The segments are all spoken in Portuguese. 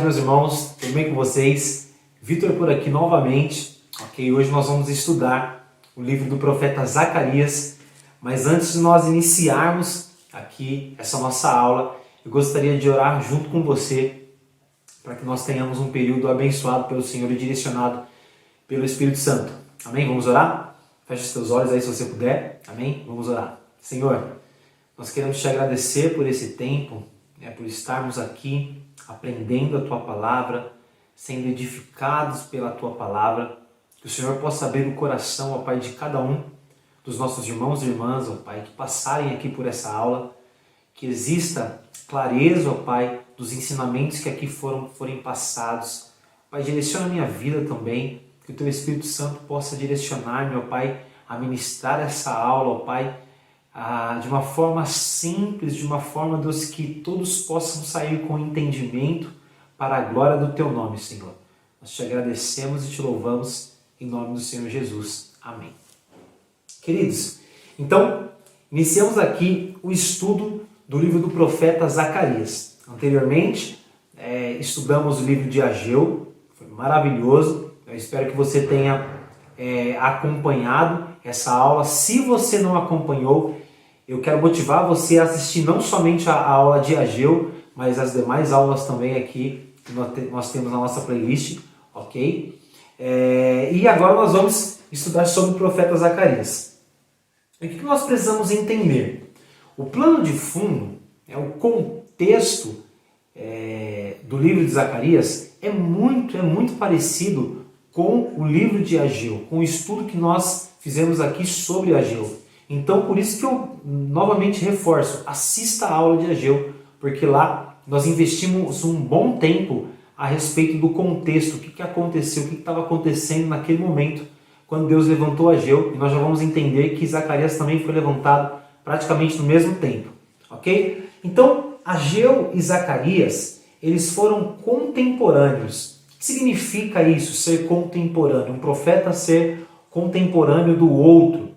meus irmãos, tudo bem com vocês? Vitor por aqui novamente, ok? Hoje nós vamos estudar o livro do profeta Zacarias, mas antes de nós iniciarmos aqui essa nossa aula, eu gostaria de orar junto com você para que nós tenhamos um período abençoado pelo Senhor e direcionado pelo Espírito Santo. Amém? Vamos orar? Feche os teus olhos aí se você puder. Amém? Vamos orar. Senhor, nós queremos te agradecer por esse tempo, por estarmos aqui aprendendo a Tua Palavra, sendo edificados pela Tua Palavra. Que o Senhor possa abrir o coração, ó Pai, de cada um dos nossos irmãos e irmãs, ó Pai, que passarem aqui por essa aula. Que exista clareza, ó Pai, dos ensinamentos que aqui forem passados. Pai, direciona a minha vida também. Que o Teu Espírito Santo possa direcionar, meu Pai, a ministrar essa aula, ó Pai, de uma forma simples, de uma forma, Deus, que todos possam sair com entendimento para a glória do Teu nome, Senhor. Nós te agradecemos e te louvamos em nome do Senhor Jesus. Amém. Queridos, então, iniciamos aqui o estudo do livro do profeta Zacarias. Anteriormente, estudamos o livro de Ageu, foi maravilhoso. Eu espero que você tenha acompanhado essa aula. Se você não acompanhou, eu quero motivar você a assistir não somente a aula de Ageu, mas as demais aulas também aqui que nós temos na nossa playlist, ok? E agora nós vamos estudar sobre o profeta Zacarias. O que nós precisamos entender? O plano de fundo, o contexto do livro de Zacarias é muito parecido com o livro de Ageu, com o estudo que nós fizemos aqui sobre Ageu. Então, por isso que eu novamente reforço, assista a aula de Ageu, porque lá nós investimos um bom tempo a respeito do contexto, o que aconteceu, o que estava acontecendo naquele momento, quando Deus levantou Ageu, e nós já vamos entender que Zacarias também foi levantado praticamente no mesmo tempo, ok? Então, Ageu e Zacarias, eles foram contemporâneos. O que significa isso, ser contemporâneo? Um profeta ser contemporâneo do outro.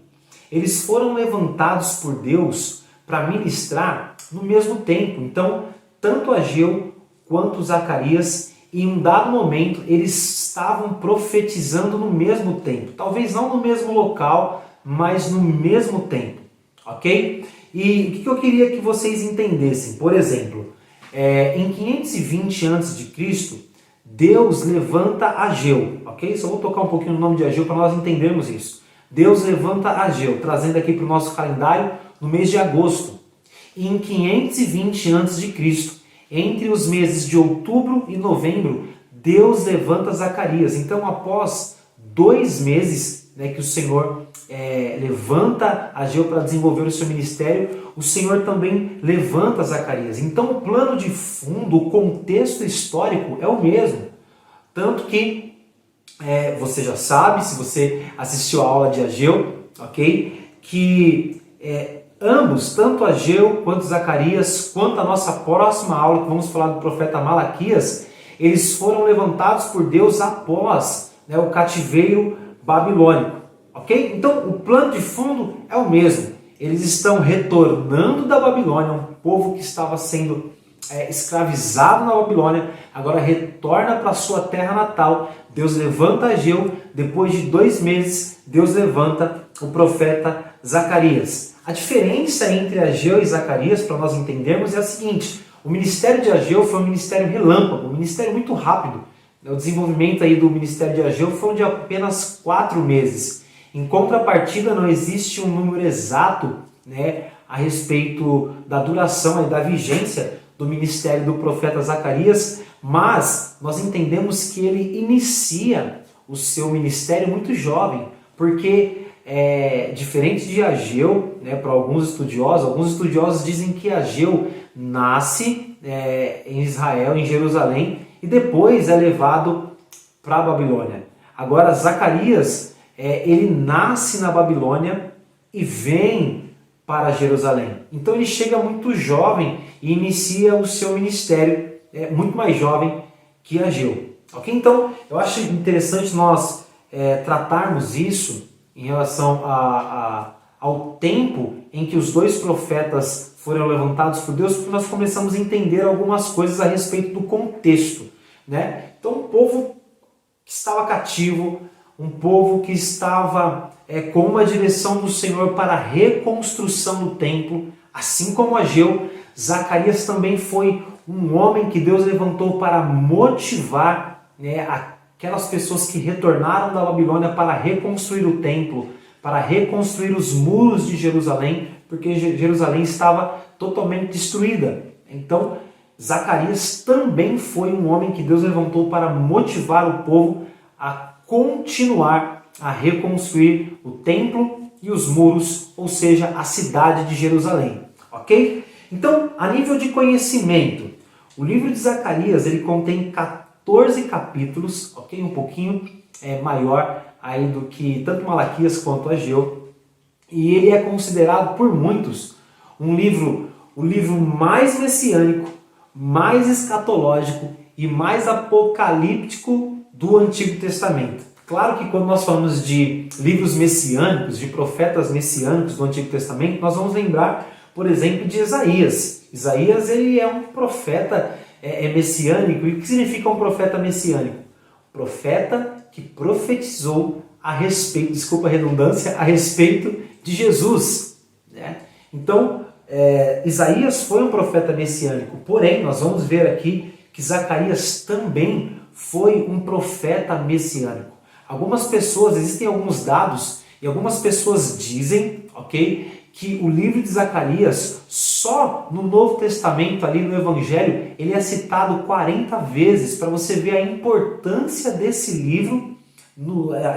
Eles foram levantados por Deus para ministrar no mesmo tempo. Então, tanto Ageu quanto Zacarias, em um dado momento, eles estavam profetizando no mesmo tempo. Talvez não no mesmo local, mas no mesmo tempo. Ok? E o que eu queria que vocês entendessem? Por exemplo, em 520 a.C., Deus levanta Ageu. Ok? Só vou tocar um pouquinho no nome de Ageu para nós entendermos isso. Deus levanta Ageu, trazendo aqui para o nosso calendário no mês de agosto. E em 520 a.C., entre os meses de outubro e novembro, Deus levanta Zacarias. Então, após 2 meses que o Senhor levanta Ageu para desenvolver o seu ministério, o Senhor também levanta Zacarias. Então, o plano de fundo, o contexto histórico é o mesmo. Tanto que você já sabe, se você assistiu a aula de Ageu, ok? Que ambos, tanto Ageu quanto Zacarias, quanto a nossa próxima aula, que vamos falar do profeta Malaquias, eles foram levantados por Deus após o cativeiro babilônico, ok? Então, o plano de fundo é o mesmo. Eles estão retornando da Babilônia, um povo que estava sendo escravizado na Babilônia, agora retorna para a sua terra natal. Deus levanta Ageu, depois de 2 meses, Deus levanta o profeta Zacarias. A diferença entre Ageu e Zacarias, para nós entendermos, é a seguinte: o ministério de Ageu foi um ministério relâmpago, um ministério muito rápido. O desenvolvimento aí do ministério de Ageu foi de apenas 4 meses. Em contrapartida, não existe um número exato a respeito da duração e da vigência do ministério do profeta Zacarias, mas nós entendemos que ele inicia o seu ministério muito jovem, porque diferente de Ageu, para alguns estudiosos dizem que Ageu nasce em Israel, em Jerusalém, e depois é levado para a Babilônia. Agora, Zacarias, ele nasce na Babilônia e vem para Jerusalém. Então ele chega muito jovem e inicia o seu ministério muito mais jovem que Ageu. Ok? Então, eu acho interessante nós tratarmos isso em relação ao tempo em que os 2 profetas foram levantados por Deus, porque nós começamos a entender algumas coisas a respeito do contexto. né? Então um povo que estava cativo, um povo que estava com uma direção do Senhor para a reconstrução do templo, assim como Ageu, Zacarias também foi um homem que Deus levantou para motivar, né, aquelas pessoas que retornaram da Babilônia para reconstruir o templo, para reconstruir os muros de Jerusalém, porque Jerusalém estava totalmente destruída. Então, Zacarias também foi um homem que Deus levantou para motivar o povo a continuar a reconstruir o templo e os muros, ou seja, a cidade de Jerusalém. Ok? Então, a nível de conhecimento, o livro de Zacarias ele contém 14 capítulos, ok? Um pouquinho maior aí do que tanto Malaquias quanto Ageu. E ele é considerado por muitos o livro mais messiânico, mais escatológico e mais apocalíptico do Antigo Testamento. Claro que quando nós falamos de livros messiânicos, de profetas messiânicos do Antigo Testamento, nós vamos lembrar, por exemplo, de Isaías. Isaías ele é um profeta messiânico. E o que significa um profeta messiânico? Profeta que profetizou a respeito, desculpa a redundância, a respeito de Jesus, né? Então, Isaías foi um profeta messiânico, porém, nós vamos ver aqui que Zacarias também foi um profeta messiânico. Algumas pessoas, existem alguns dados, e algumas pessoas dizem, ok, que o livro de Zacarias, só no Novo Testamento, ali no Evangelho, ele é citado 40 vezes, para você ver a importância desse livro,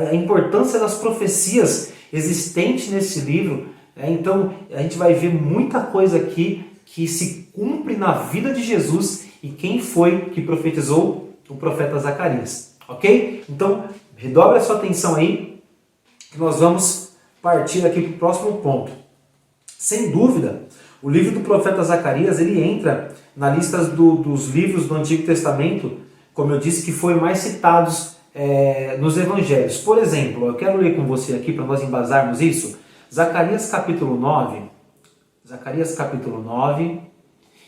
a importância das profecias existentes nesse livro. Então, a gente vai ver muita coisa aqui que se cumpre na vida de Jesus e quem foi que profetizou? O profeta Zacarias. Ok? Então, redobre a sua atenção aí, que nós vamos partir aqui para o próximo ponto. Sem dúvida, o livro do profeta Zacarias, ele entra na lista dos livros do Antigo Testamento, como eu disse, que foram mais citados nos evangelhos. Por exemplo, eu quero ler com você aqui para nós embasarmos isso. Zacarias capítulo 9,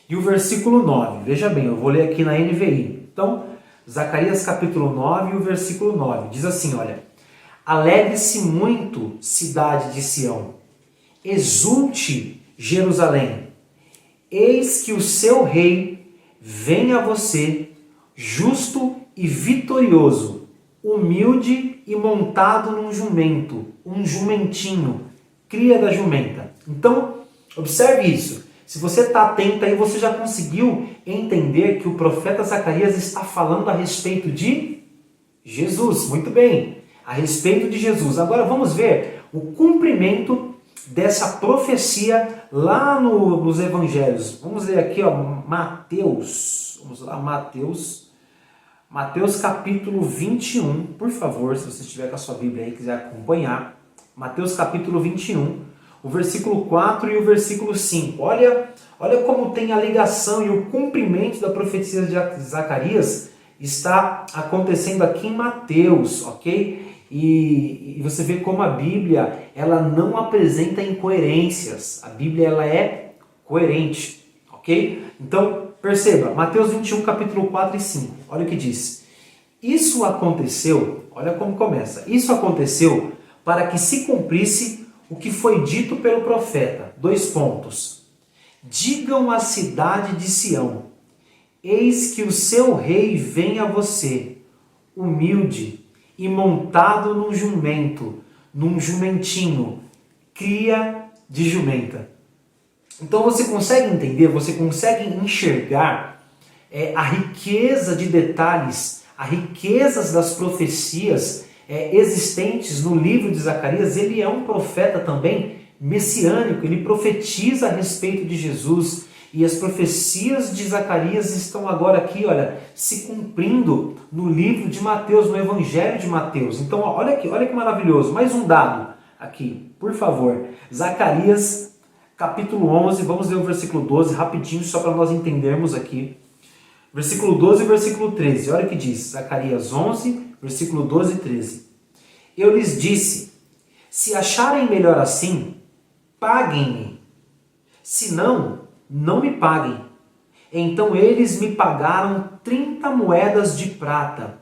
e o versículo 9. Veja bem, eu vou ler aqui na NVI. Então, Zacarias capítulo 9 e o versículo 9. Diz assim, olha: Alegre-se muito, cidade de Sião. Exulte, Jerusalém. Eis que o seu rei vem a você, justo e vitorioso, humilde e montado num jumento, um jumentinho, cria da jumenta. Então, observe isso. Se você está atento aí, você já conseguiu entender que o profeta Zacarias está falando a respeito de Jesus. Muito bem, a respeito de Jesus. Agora vamos ver o cumprimento dessa profecia lá nos evangelhos. Vamos ler aqui, ó, Mateus. Vamos lá, Mateus capítulo 21. Por favor, se você estiver com a sua Bíblia aí e quiser acompanhar. Mateus capítulo 21. O versículo 4 e o versículo 5. Olha como tem a ligação e o cumprimento da profecia de Zacarias está acontecendo aqui em Mateus, ok? E você vê como a Bíblia ela não apresenta incoerências. A Bíblia ela é coerente, ok? Então, perceba, Mateus 21, capítulo 4 e 5. Olha o que diz. Isso aconteceu, olha como começa. Isso aconteceu para que se cumprisse o que foi dito pelo profeta. 2 pontos. Digam à cidade de Sião: eis que o seu rei vem a você, humilde e montado num jumento, num jumentinho, cria de jumenta. Então você consegue entender, você consegue enxergar a riqueza de detalhes, a riqueza das profecias existentes no livro de Zacarias. Ele é um profeta também messiânico, ele profetiza a respeito de Jesus, e as profecias de Zacarias estão agora aqui, olha, se cumprindo no livro de Mateus, no Evangelho de Mateus. Então, olha aqui, olha que maravilhoso. Mais um dado aqui, por favor. Zacarias, capítulo 11, vamos ler o versículo 12, rapidinho, só para nós entendermos aqui. Versículo 12 e versículo 13, olha o que diz. Zacarias 11, versículo 12 e 13. Eu lhes disse: se acharem melhor assim, paguem-me. Se não, não me paguem. Então eles me pagaram 30 moedas de prata.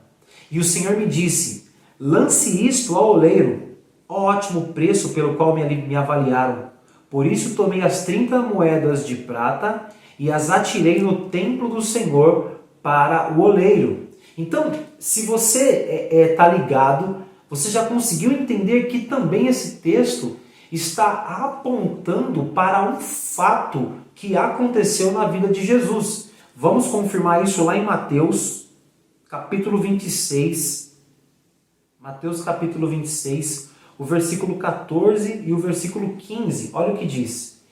E o Senhor me disse, lance isto ao oleiro, ótimo preço pelo qual me avaliaram. Por isso tomei as 30 moedas de prata e as atirei no templo do Senhor para o oleiro. Então, se você está ligado, você já conseguiu entender que também esse texto está apontando para um fato que aconteceu na vida de Jesus. Vamos confirmar isso lá em Mateus, capítulo 26. Mateus, capítulo 26, o versículo 14 e o versículo 15. Olha o que diz.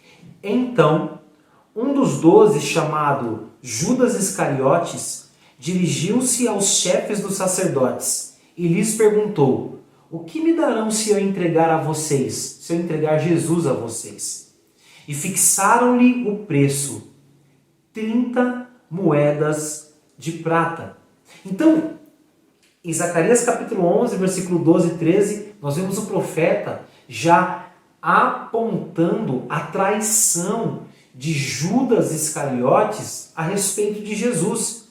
Então, um dos 12, chamado Judas Iscariotes, dirigiu-se aos chefes dos sacerdotes e lhes perguntou, o que me darão se eu entregar a vocês, se eu entregar Jesus a vocês? E fixaram-lhe o preço, 30 moedas de prata. Então, em Zacarias capítulo 11, versículo 12 e 13, nós vemos o profeta já apontando a traição de Judas Iscariotes a respeito de Jesus.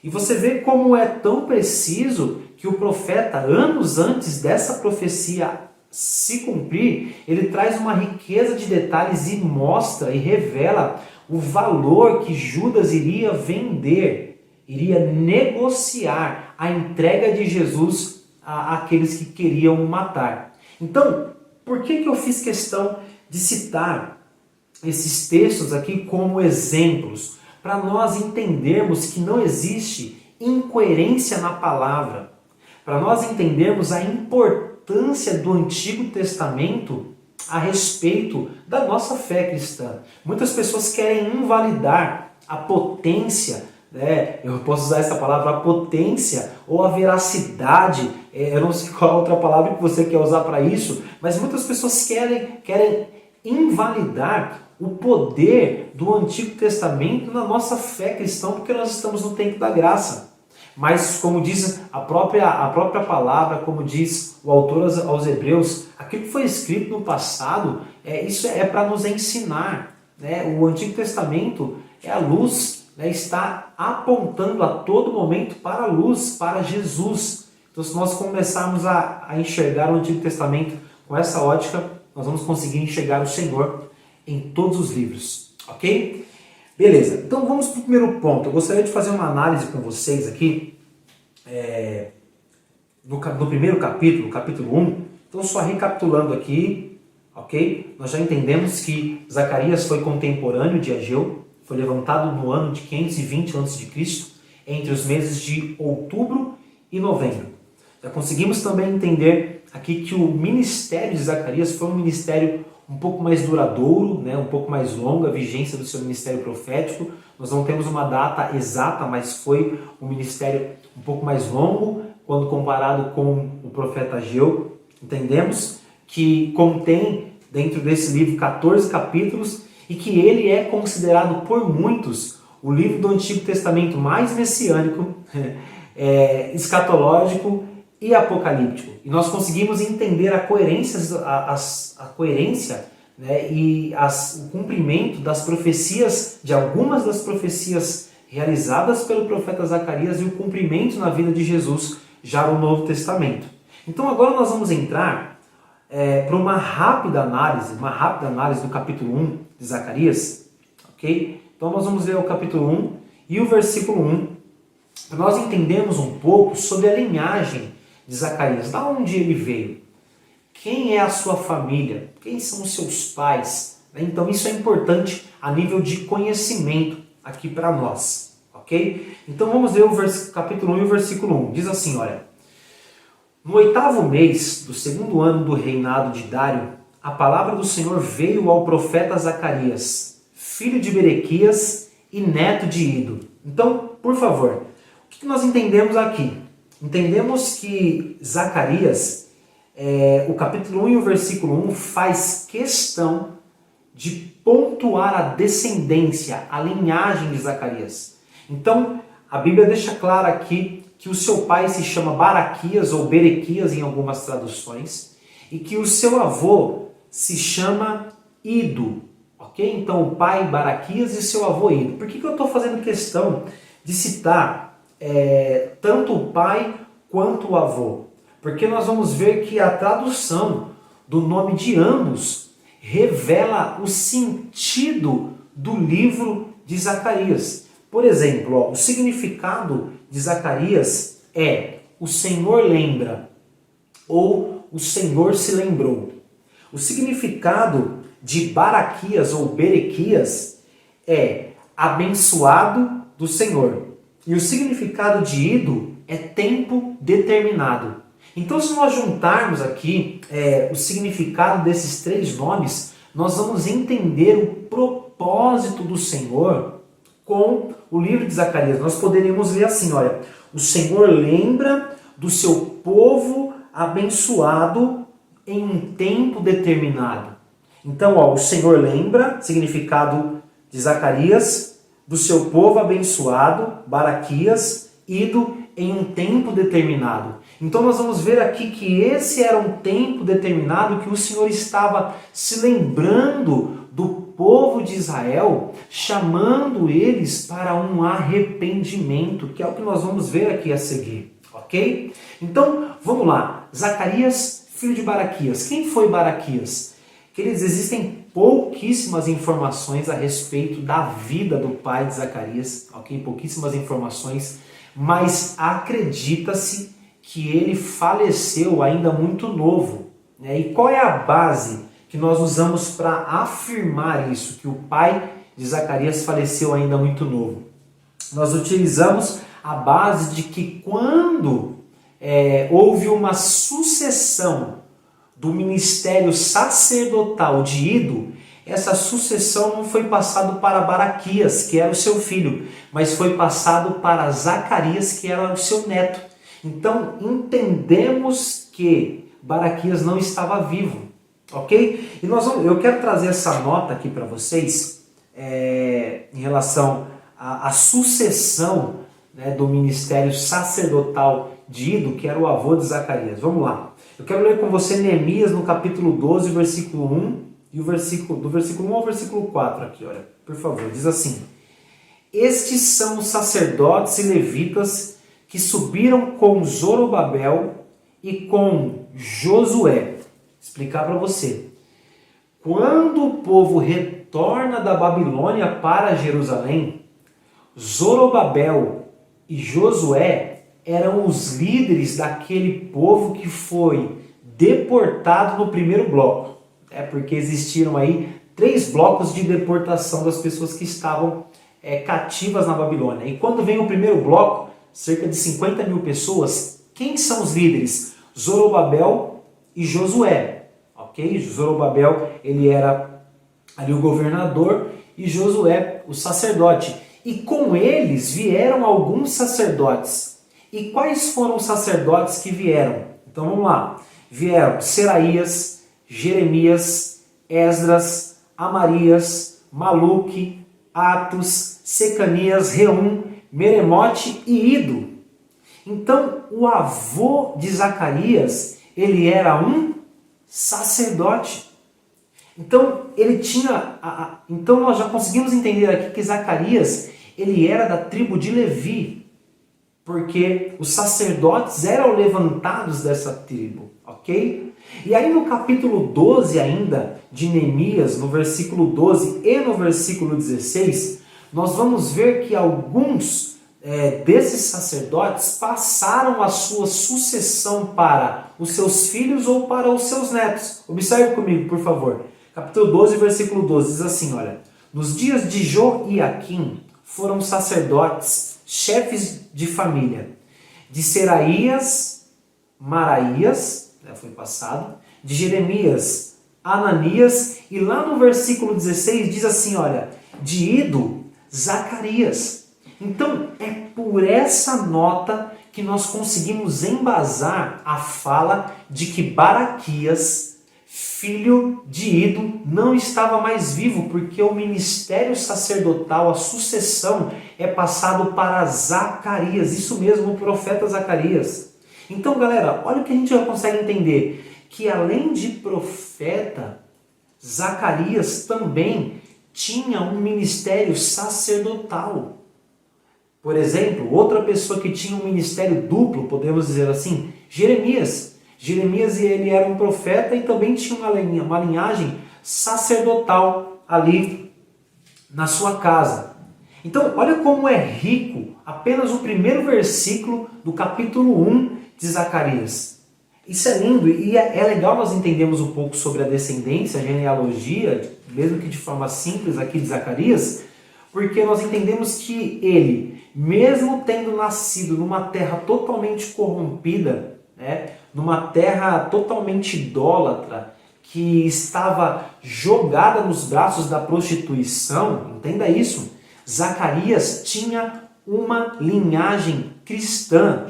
E você vê como é tão preciso que o profeta, anos antes dessa profecia se cumprir, ele traz uma riqueza de detalhes e mostra e revela o valor que Judas iria vender, iria negociar a entrega de Jesus àqueles que queriam o matar. Então, por que eu fiz questão de citar esses textos aqui como exemplos? Para nós entendermos que não existe incoerência na palavra, para nós entendermos a importância do Antigo Testamento a respeito da nossa fé cristã. Muitas pessoas querem invalidar a potência, eu posso usar essa palavra, a potência ou a veracidade, eu não sei qual outra palavra que você quer usar para isso, mas muitas pessoas querem invalidar o poder do Antigo Testamento na nossa fé cristã, porque nós estamos no tempo da graça. Mas, como diz a própria palavra, como diz o autor aos Hebreus, aquilo que foi escrito no passado, isso é para nos ensinar. O Antigo Testamento é a luz, está apontando a todo momento para a luz, para Jesus. Então, se nós começarmos a enxergar o Antigo Testamento com essa ótica, nós vamos conseguir enxergar o Senhor em todos os livros, ok? Beleza, então vamos para o primeiro ponto. Eu gostaria de fazer uma análise com vocês aqui, no primeiro capítulo, capítulo 1. Então, só recapitulando aqui, ok? Nós já entendemos que Zacarias foi contemporâneo de Ageu, foi levantado no ano de 520 a.C., entre os meses de outubro e novembro. Já conseguimos também entender aqui que o ministério de Zacarias foi um ministério um pouco mais duradouro, um pouco mais longo, a vigência do seu ministério profético. Nós não temos uma data exata, mas foi um ministério um pouco mais longo quando comparado com o profeta Ageu. Entendemos que contém dentro desse livro 14 capítulos e que ele é considerado por muitos o livro do Antigo Testamento mais messiânico, escatológico e apocalíptico. E nós conseguimos entender a coerência e o cumprimento das profecias, de algumas das profecias realizadas pelo profeta Zacarias e o cumprimento na vida de Jesus já no Novo Testamento. Então agora nós vamos entrar para uma rápida análise do capítulo 1 de Zacarias, ok? Então nós vamos ler o capítulo 1 e o versículo 1, para nós entendermos um pouco sobre a linhagem de Zacarias, da onde ele veio, quem é a sua família, quem são os seus pais. Então isso é importante a nível de conhecimento aqui para nós, ok? Então vamos ler o capítulo 1 e o versículo 1. Diz assim, olha: no 8º mês do 2º ano do reinado de Dário, a palavra do Senhor veio ao profeta Zacarias, filho de Berequias e neto de Ido. Então, por favor, o que nós entendemos aqui? Entendemos que Zacarias, o capítulo 1 e o versículo 1, faz questão de pontuar a descendência, a linhagem de Zacarias. Então, a Bíblia deixa claro aqui que o seu pai se chama Baraquias ou Berequias em algumas traduções, e que o seu avô se chama Ido, ok? ok? Então o pai Baraquias e seu avô Ido. Por que eu estou fazendo questão de citar tanto o pai quanto o avô? Porque nós vamos ver que a tradução do nome de ambos revela o sentido do livro de Zacarias. Por exemplo, o significado de Zacarias é: o Senhor lembra, ou o Senhor se lembrou. O significado de Baraquias ou Berequias é abençoado do Senhor. E o significado de Ido é tempo determinado. Então, se nós juntarmos aqui o significado desses três nomes, nós vamos entender o propósito do Senhor com o livro de Zacarias. Nós poderíamos ler assim, olha: o Senhor lembra do seu povo abençoado em um tempo determinado. Então, o Senhor lembra, significado de Zacarias, do seu povo abençoado, Baraquias, Ido, em um tempo determinado. Então nós vamos ver aqui que esse era um tempo determinado que o Senhor estava se lembrando do povo de Israel, chamando eles para um arrependimento, que é o que nós vamos ver aqui a seguir, ok? Então, vamos lá. Zacarias, filho de Baraquias. Quem foi Baraquias? Queridos, existem pouquíssimas informações a respeito da vida do pai de Zacarias, ok? Pouquíssimas informações, mas acredita-se que ele faleceu ainda muito novo, né? E qual é a base que nós usamos para afirmar isso, que o pai de Zacarias faleceu ainda muito novo? Nós utilizamos a base de que quando houve uma sucessão do ministério sacerdotal de Ido, essa sucessão não foi passado para Baraquias, que era o seu filho, mas foi passado para Zacarias, que era o seu neto. Então entendemos que Baraquias não estava vivo, ok? E eu quero trazer essa nota aqui para vocês em relação à sucessão, né, do ministério sacerdotal de Ido, que era o avô de Zacarias. Vamos lá. Eu quero ler com você Neemias no capítulo 12, versículo 1, e do versículo 1 ao versículo 4 aqui, olha, por favor. Diz assim: estes são os sacerdotes e levitas que subiram com Zorobabel e com Josué. Vou explicar para você. Quando o povo retorna da Babilônia para Jerusalém, Zorobabel e Josué eram os líderes daquele povo que foi deportado no primeiro bloco. Porque existiram aí 3 blocos de deportação das pessoas que estavam cativas na Babilônia. E quando vem o primeiro bloco, cerca de 50 mil pessoas, quem são os líderes? Zorobabel e Josué. Ok? Zorobabel, ele era ali o governador, e Josué, o sacerdote. E com eles vieram alguns sacerdotes. E quais foram os sacerdotes que vieram? Então vamos lá. Vieram Seraías, Jeremias, Esdras, Amarias, Maluque, Atos, Secanias, Reum, Meremote e Ido. Então o avô de Zacarias, ele era um sacerdote. Então ele tinha, então nós já conseguimos entender aqui que Zacarias, ele era da tribo de Levi, porque os sacerdotes eram levantados dessa tribo, ok? E aí no capítulo 12 ainda, de Neemias, no versículo 12 e no versículo 16, nós vamos ver que alguns desses sacerdotes passaram a sua sucessão para os seus filhos ou para os seus netos. Observe comigo, por favor. Capítulo 12, versículo 12, diz assim, olha: nos dias de Joiaquim foram sacerdotes, chefes de família, de Seraías, Maraías, foi passado, de Jeremias, Ananias, e lá no versículo 16 diz assim, olha, de Ido, Zacarias. Então é por essa nota que nós conseguimos embasar a fala de que Baraquias, filho de Ido, não estava mais vivo, porque o ministério sacerdotal, a sucessão, é passado para Zacarias, isso mesmo, o profeta Zacarias. Então, galera, olha o que a gente já consegue entender, que além de profeta, Zacarias também tinha um ministério sacerdotal. Por exemplo, outra pessoa que tinha um ministério duplo, podemos dizer assim, Jeremias. Jeremias, ele era um profeta e também tinha uma linhagem sacerdotal ali na sua casa. Então, olha como é rico apenas o primeiro versículo do capítulo 1 de Zacarias. Isso é lindo e é legal nós entendermos um pouco sobre a descendência, a genealogia, mesmo que de forma simples aqui de Zacarias, porque nós entendemos que ele, mesmo tendo nascido numa terra totalmente corrompida, né, numa terra totalmente idólatra, que estava jogada nos braços da prostituição, entenda isso, Zacarias tinha uma linhagem cristã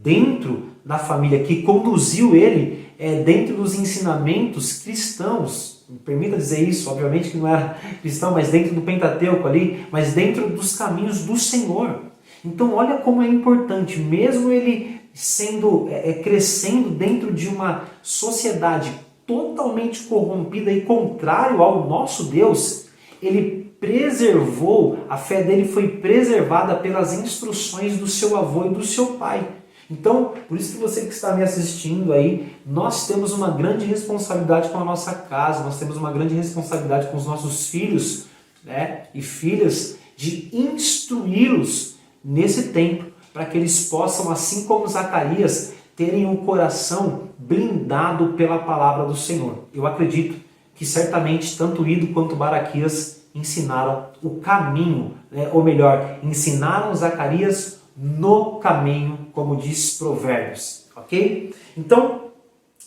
dentro da família, que conduziu ele dentro dos ensinamentos cristãos. Me permita dizer isso, obviamente que não era cristão, mas dentro do Pentateuco ali, mas dentro dos caminhos do Senhor. Então olha como é importante, mesmo ele sendo crescendo dentro de uma sociedade totalmente corrompida e contrário ao nosso Deus, ele preservou, a fé dele foi preservada pelas instruções do seu avô e do seu pai. Então, por isso que você que está me assistindo aí, nós temos uma grande responsabilidade com a nossa casa, nós temos uma grande responsabilidade com os nossos filhos, né, e filhas, de instruí-los nesse tempo, para que eles possam, assim como Zacarias, terem um coração blindado pela palavra do Senhor. Eu acredito que certamente tanto Ido quanto Baraquias ensinaram o caminho, né, ou melhor, ensinaram Zacarias no caminho, como diz Provérbios, ok? Então,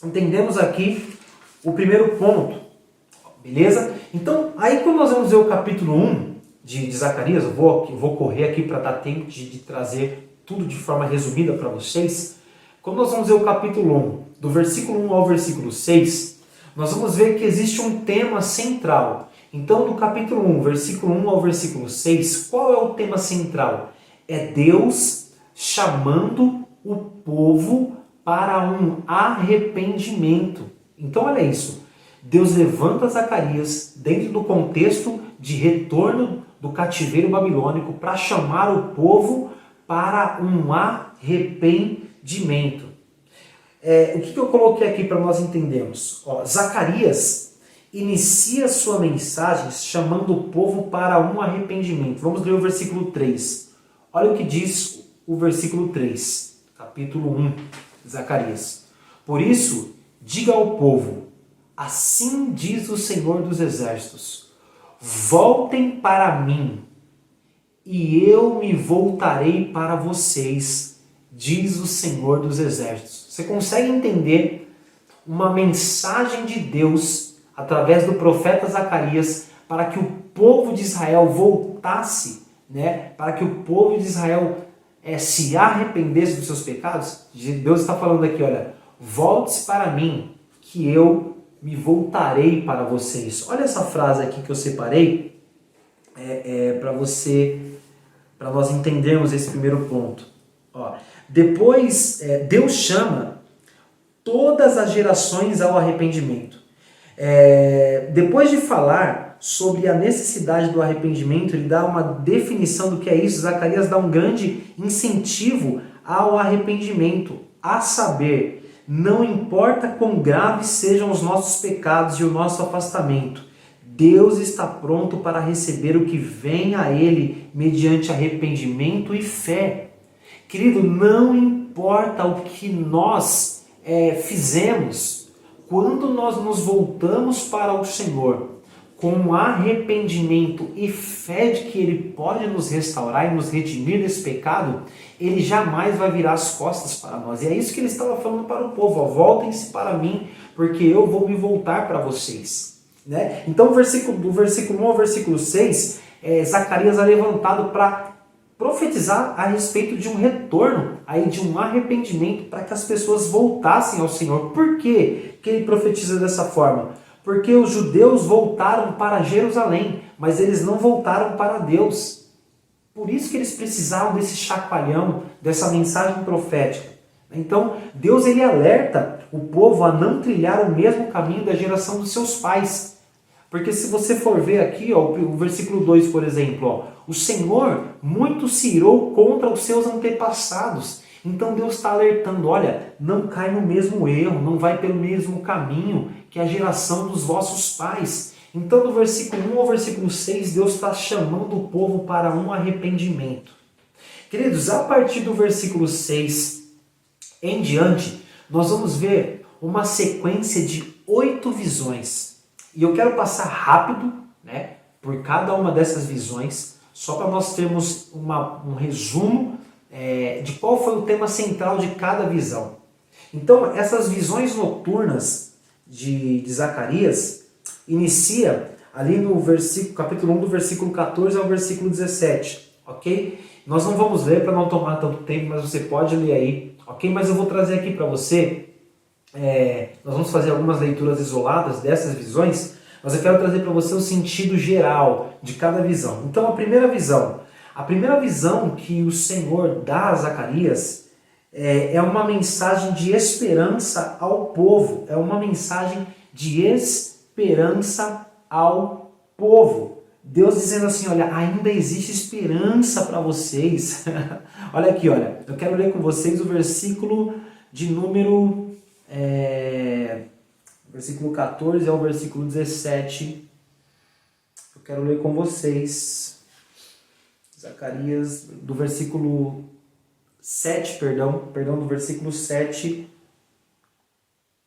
entendemos aqui o primeiro ponto, beleza? Então, aí quando nós vamos ver o capítulo 1 de Zacarias, eu vou correr aqui para dar tempo de trazer tudo de forma resumida para vocês. Quando nós vamos ver o capítulo 1, do versículo 1 ao versículo 6, nós vamos ver que existe um tema central. Então, do capítulo 1, versículo 1 ao versículo 6, qual é o tema central? É Deus chamando o povo para um arrependimento. Então, olha isso. Deus levanta Zacarias dentro do contexto de retorno do cativeiro babilônico para chamar o povo para um arrependimento. O que eu coloquei aqui para nós entendermos? Zacarias inicia sua mensagem chamando o povo para um arrependimento. Vamos ler o versículo 3. Olha o que diz o versículo 3, capítulo 1 de Zacarias. Por isso, diga ao povo, assim diz o Senhor dos Exércitos, voltem para mim, e eu me voltarei para vocês, diz o Senhor dos Exércitos. Você consegue entender uma mensagem de Deus através do profeta Zacarias para que o povo de Israel voltasse, né? Para que o povo de Israel se arrependesse dos seus pecados? Deus está falando aqui, olha, volte-se para mim, que eu me voltarei para vocês. Olha essa frase aqui que eu separei para nós entendermos esse primeiro ponto. Depois, Deus chama todas as gerações ao arrependimento. Depois de falar sobre a necessidade do arrependimento, ele dá uma definição do que é isso. Zacarias dá um grande incentivo ao arrependimento, a saber, não importa quão graves sejam os nossos pecados e o nosso afastamento, Deus está pronto para receber o que vem a Ele mediante arrependimento e fé. Querido, não importa o que nós fizemos, quando nós nos voltamos para o Senhor com arrependimento e fé de que Ele pode nos restaurar e nos redimir desse pecado, Ele jamais vai virar as costas para nós. E é isso que Ele estava falando para o povo, voltem-se para mim, porque eu vou me voltar para vocês. Né? Então, do versículo 1 ao versículo 6, Zacarias é levantado para profetizar a respeito de um retorno, aí de um arrependimento, para que as pessoas voltassem ao Senhor. Por que ele profetiza dessa forma? Porque os judeus voltaram para Jerusalém, mas eles não voltaram para Deus. Por isso que eles precisavam desse chacoalhão, dessa mensagem profética. Então, Deus ele alerta o povo a não trilhar o mesmo caminho da geração dos seus pais. Porque se você for ver aqui, ó, o versículo 2, por exemplo, ó, o Senhor muito se irou contra os seus antepassados. Então Deus está alertando, olha, não cai no mesmo erro, não vai pelo mesmo caminho que a geração dos vossos pais. Então do versículo 1 ao versículo 6, Deus está chamando o povo para um arrependimento. Queridos, a partir do versículo 6 em diante, nós vamos ver uma sequência de 8 visões. E eu quero passar rápido, né, por cada uma dessas visões, só para nós termos um resumo de qual foi o tema central de cada visão. Então, essas visões noturnas de Zacarias inicia ali no capítulo 1, do versículo 14 ao versículo 17, ok? Nós não vamos ler para não tomar tanto tempo, mas você pode ler aí, ok? Mas eu vou trazer aqui para você, nós vamos fazer algumas leituras isoladas dessas visões, mas eu quero trazer para você o sentido geral de cada visão. Então, a primeira visão que o Senhor dá a Zacarias é uma mensagem de esperança ao povo, é uma mensagem de esperança ao povo. Deus dizendo assim, olha, ainda existe esperança para vocês. Olha aqui, olha, eu quero ler com vocês o versículo de número... versículo 14 ao versículo 17. Eu quero ler com vocês. Zacarias, do versículo 7, perdão, do versículo 7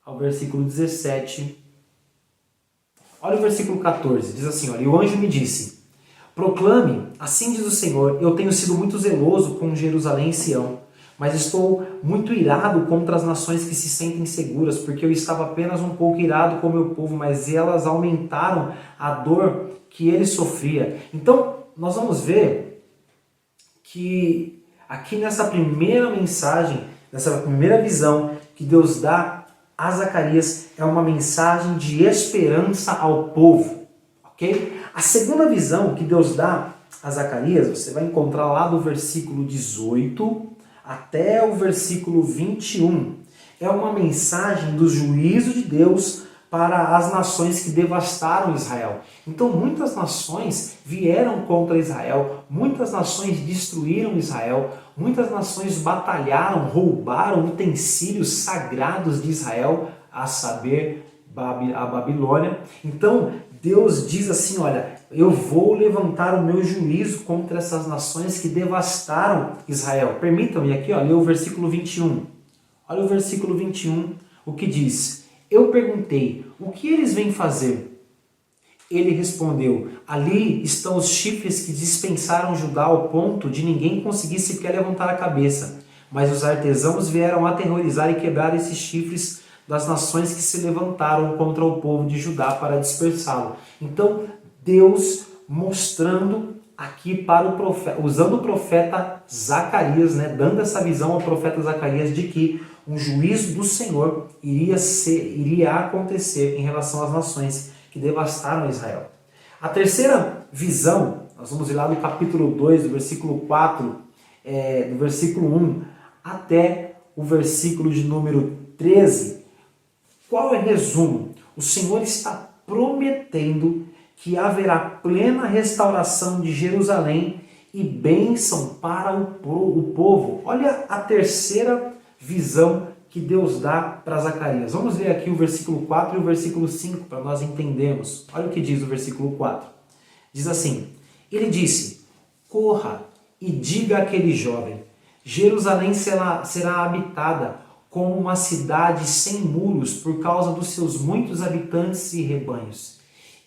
ao versículo 17. Olha o versículo 14, diz assim, olha, e o anjo me disse, proclame, assim diz o Senhor, eu tenho sido muito zeloso com Jerusalém e Sião, mas estou muito irado contra as nações que se sentem seguras, porque eu estava apenas um pouco irado com o meu povo, mas elas aumentaram a dor que ele sofria. Então, nós vamos ver que aqui nessa primeira mensagem, nessa primeira visão que Deus dá a Zacarias, é uma mensagem de esperança ao povo, ok? A segunda visão que Deus dá a Zacarias, você vai encontrar lá do versículo 18 até o versículo 21. É uma mensagem do juízo de Deus para as nações que devastaram Israel. Então muitas nações vieram contra Israel, muitas nações destruíram Israel, muitas nações batalharam, roubaram utensílios sagrados de Israel, a saber, a Babilônia. Então Deus diz assim, olha, eu vou levantar o meu juízo contra essas nações que devastaram Israel. Permitam-me aqui, ó, ler o versículo 21. Olha o versículo 21, o que diz. Eu perguntei, o que eles vêm fazer? Ele respondeu, ali estão os chifres que dispensaram Judá ao ponto de ninguém conseguir sequer levantar a cabeça. Mas os artesãos vieram aterrorizar e quebrar esses chifres das nações que se levantaram contra o povo de Judá para dispersá-lo. Então, Deus mostrando aqui para o profeta, usando o profeta Zacarias, né, dando essa visão ao profeta Zacarias de que um juízo do Senhor iria acontecer em relação às nações que devastaram Israel. A terceira visão, nós vamos ir lá do capítulo 2, do versículo 4, do versículo 1 até o versículo de número 13. Qual é o resumo? O Senhor está prometendo que haverá plena restauração de Jerusalém e bênção para o povo. Olha a terceira visão que Deus dá para Zacarias. Vamos ver aqui o versículo 4 e o versículo 5 para nós entendermos. Olha o que diz o versículo 4. Diz assim, ele disse, corra e diga àquele jovem, Jerusalém será habitada como uma cidade sem muros por causa dos seus muitos habitantes e rebanhos.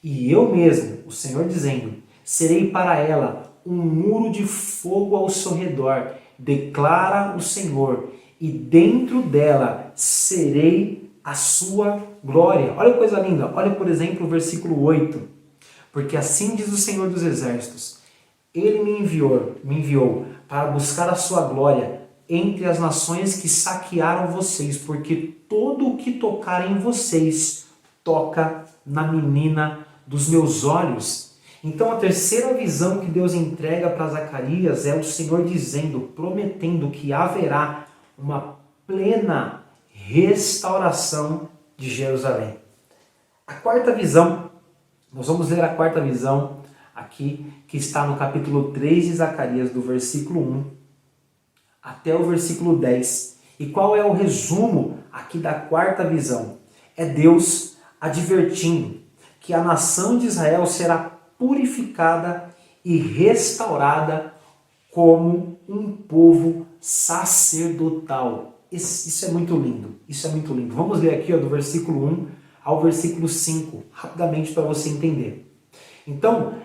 E eu mesmo, o Senhor dizendo, serei para ela um muro de fogo ao seu redor, declara o Senhor, e dentro dela serei a sua glória. Olha que coisa linda, olha por exemplo o versículo 8, porque assim diz o Senhor dos Exércitos, Ele me enviou para buscar a sua glória entre as nações que saquearam vocês, porque todo o que tocar em vocês toca na menina dos meus olhos. Então a terceira visão que Deus entrega para Zacarias é o Senhor dizendo, prometendo que haverá uma plena restauração de Jerusalém. A quarta visão, Nós vamos ler a quarta visão aqui, que está no capítulo 3 de Zacarias, do versículo 1 até o versículo 10. E qual é o resumo aqui da quarta visão? É Deus advertindo que a nação de Israel será purificada e restaurada como um povo sacerdotal. Isso é muito lindo, isso é muito lindo. Vamos ler aqui do versículo 1 ao versículo 5, rapidamente para você entender. Então,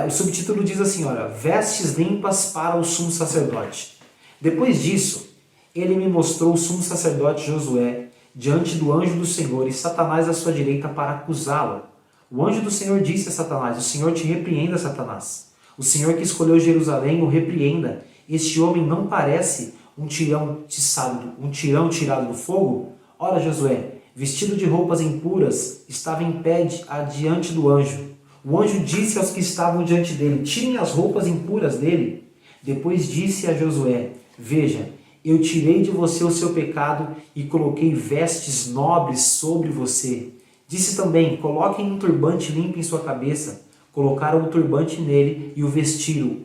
o subtítulo diz assim, olha, vestes limpas para o sumo sacerdote. Depois disso, ele me mostrou o sumo sacerdote Josué diante do anjo do Senhor e Satanás à sua direita para acusá-lo. O anjo do Senhor disse a Satanás, o Senhor te repreenda, Satanás. O Senhor que escolheu Jerusalém o repreenda. Este homem não parece um tirão tirado do fogo? Ora, Josué, vestido de roupas impuras, estava em pé diante do anjo. O anjo disse aos que estavam diante dele, tirem as roupas impuras dele. Depois disse a Josué, veja, eu tirei de você o seu pecado e coloquei vestes nobres sobre você. Disse também, coloquem um turbante limpo em sua cabeça. Colocaram o turbante nele e o vestiram,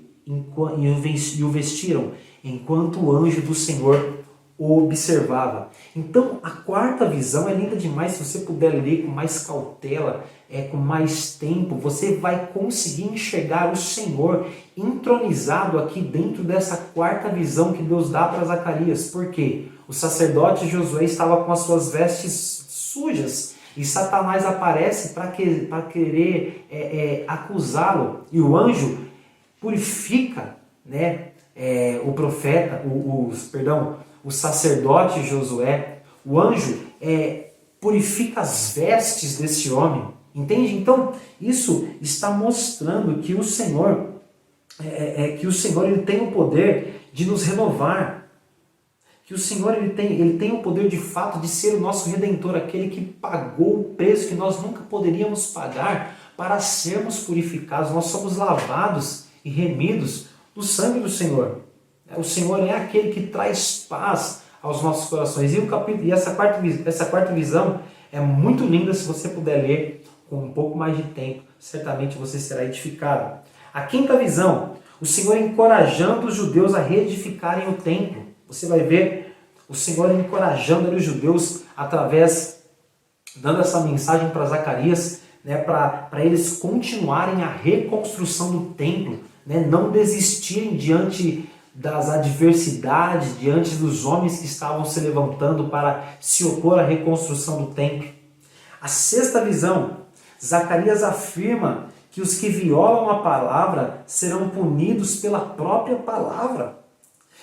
enquanto o anjo do Senhor o observava. Então, a quarta visão é linda demais. Se você puder ler com mais cautela, com mais tempo, você vai conseguir enxergar o Senhor entronizado aqui dentro dessa quarta visão que Deus dá para Zacarias. Por quê? O sacerdote Josué estava com as suas vestes sujas e Satanás aparece para querer acusá-lo. E o anjo purifica, né, o sacerdote Josué. O anjo purifica as vestes desse homem. Entende? Então, isso está mostrando que o Senhor ele tem o poder de nos renovar. Que o Senhor ele tem o poder de fato de ser o nosso Redentor, aquele que pagou o preço que nós nunca poderíamos pagar para sermos purificados. Nós somos lavados e remidos do sangue do Senhor. O Senhor é aquele que traz paz aos nossos corações. E essa quarta visão é muito linda. Se você puder ler com um pouco mais de tempo, certamente você será edificado. A quinta visão, o Senhor encorajando os judeus a reedificarem o templo. Você vai ver o Senhor encorajando os judeus dando essa mensagem para Zacarias, né, para eles continuarem a reconstrução do templo, né, não desistirem diante das adversidades, diante dos homens que estavam se levantando para se opor à reconstrução do templo. A sexta visão, Zacarias afirma que os que violam a palavra serão punidos pela própria palavra.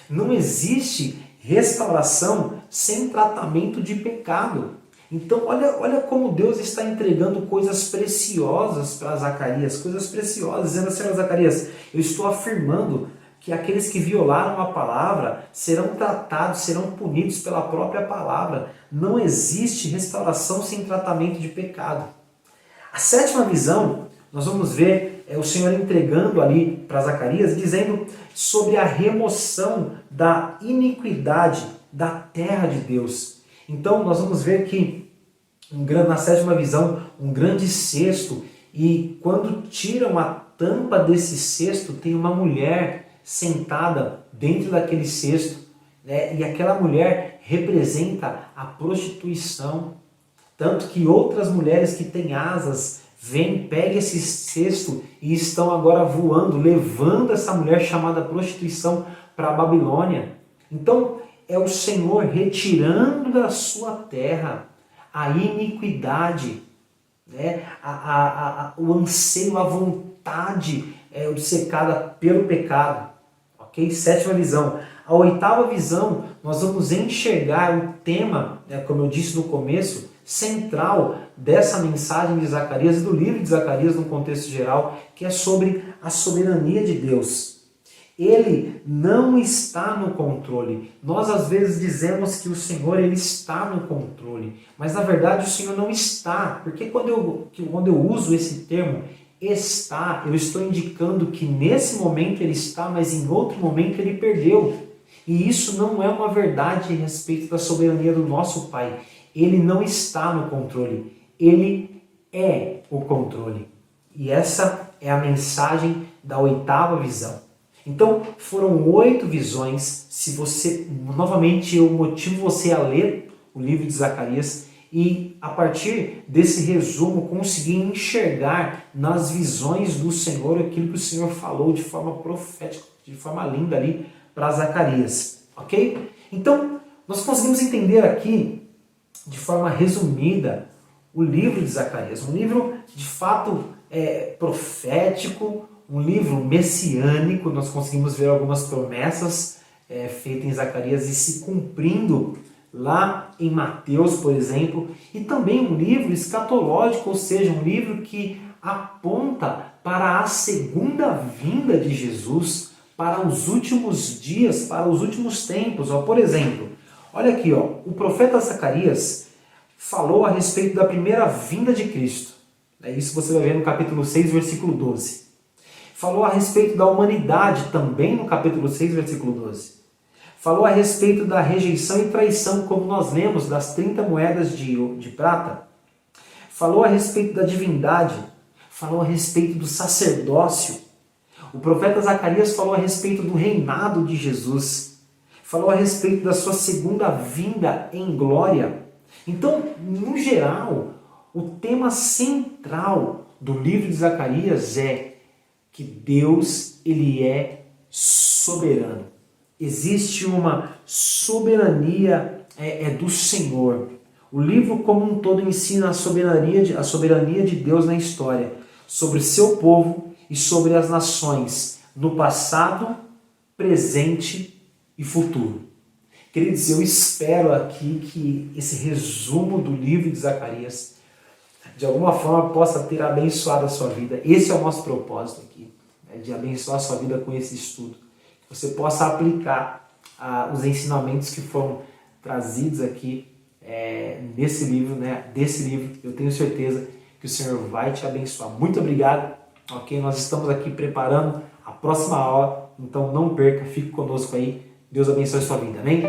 Não existe restauração sem tratamento de pecado. Então, olha como Deus está entregando coisas preciosas para Zacarias, coisas preciosas, dizendo assim a Zacarias, eu estou afirmando que aqueles que violaram a palavra serão tratados, serão punidos pela própria palavra. Não existe restauração sem tratamento de pecado. A sétima visão, nós vamos ver o Senhor entregando ali para Zacarias, dizendo sobre a remoção da iniquidade da terra de Deus. Então nós vamos ver que na sétima visão, um grande cesto, e quando tiram a tampa desse cesto, tem uma mulher sentada dentro daquele cesto, né? E aquela mulher representa a prostituição. Tanto que outras mulheres que têm asas pegam esse cesto e estão agora voando, levando essa mulher chamada prostituição para a Babilônia. Então é o Senhor retirando da sua terra a iniquidade, né? O anseio, a vontade obcecada pelo pecado. Ok? Sétima visão. A oitava visão, nós vamos enxergar o tema, né, como eu disse no começo, central dessa mensagem de Zacarias e do livro de Zacarias no contexto geral, que é sobre a soberania de Deus. Ele não está no controle. Nós às vezes dizemos que o Senhor ele está no controle, mas na verdade o Senhor não está, porque quando eu uso esse termo está, eu estou indicando que nesse momento ele está, mas em outro momento ele perdeu. E isso não é uma verdade a respeito da soberania do nosso Pai. Ele não está no controle, ele é o controle. E essa é a mensagem da 8ª visão. Então, foram 8 visões. Se você, novamente, eu motivo você a ler o livro de Zacarias e, a partir desse resumo, conseguir enxergar nas visões do Senhor aquilo que o Senhor falou de forma profética, de forma linda ali para Zacarias. Ok? Então, nós conseguimos entender aqui, de forma resumida, o livro de Zacarias. Um livro, de fato, profético, um livro messiânico. Nós conseguimos ver algumas promessas feitas em Zacarias e se cumprindo lá em Mateus, por exemplo. E também um livro escatológico, ou seja, um livro que aponta para a segunda vinda de Jesus, para os últimos dias, para os últimos tempos. Por exemplo, olha aqui, o profeta Zacarias falou a respeito da primeira vinda de Cristo. Isso você vai ver no capítulo 6, versículo 12. Falou a respeito da humanidade também no capítulo 6, versículo 12. Falou a respeito da rejeição e traição, como nós lemos, das 30 moedas de prata. Falou a respeito da divindade. Falou a respeito do sacerdócio. O profeta Zacarias falou a respeito do reinado de Jesus. Falou a respeito da sua segunda vinda em glória. Então, no geral, o tema central do livro de Zacarias é que Deus, ele é soberano. Existe uma soberania do Senhor. O livro como um todo ensina a soberania de Deus na história, sobre seu povo e sobre as nações, no passado, presente e futuro. Queridos, eu espero aqui que esse resumo do livro de Zacarias, de alguma forma, possa ter abençoado a sua vida. Esse é o nosso propósito aqui, de abençoar a sua vida com esse estudo. Que você possa aplicar os ensinamentos que foram trazidos aqui nesse livro, desse livro. Eu tenho certeza que o Senhor vai te abençoar. Muito obrigado. Ok? Nós estamos aqui preparando a próxima aula, então não perca, fique conosco aí. Deus abençoe a sua vida. Amém?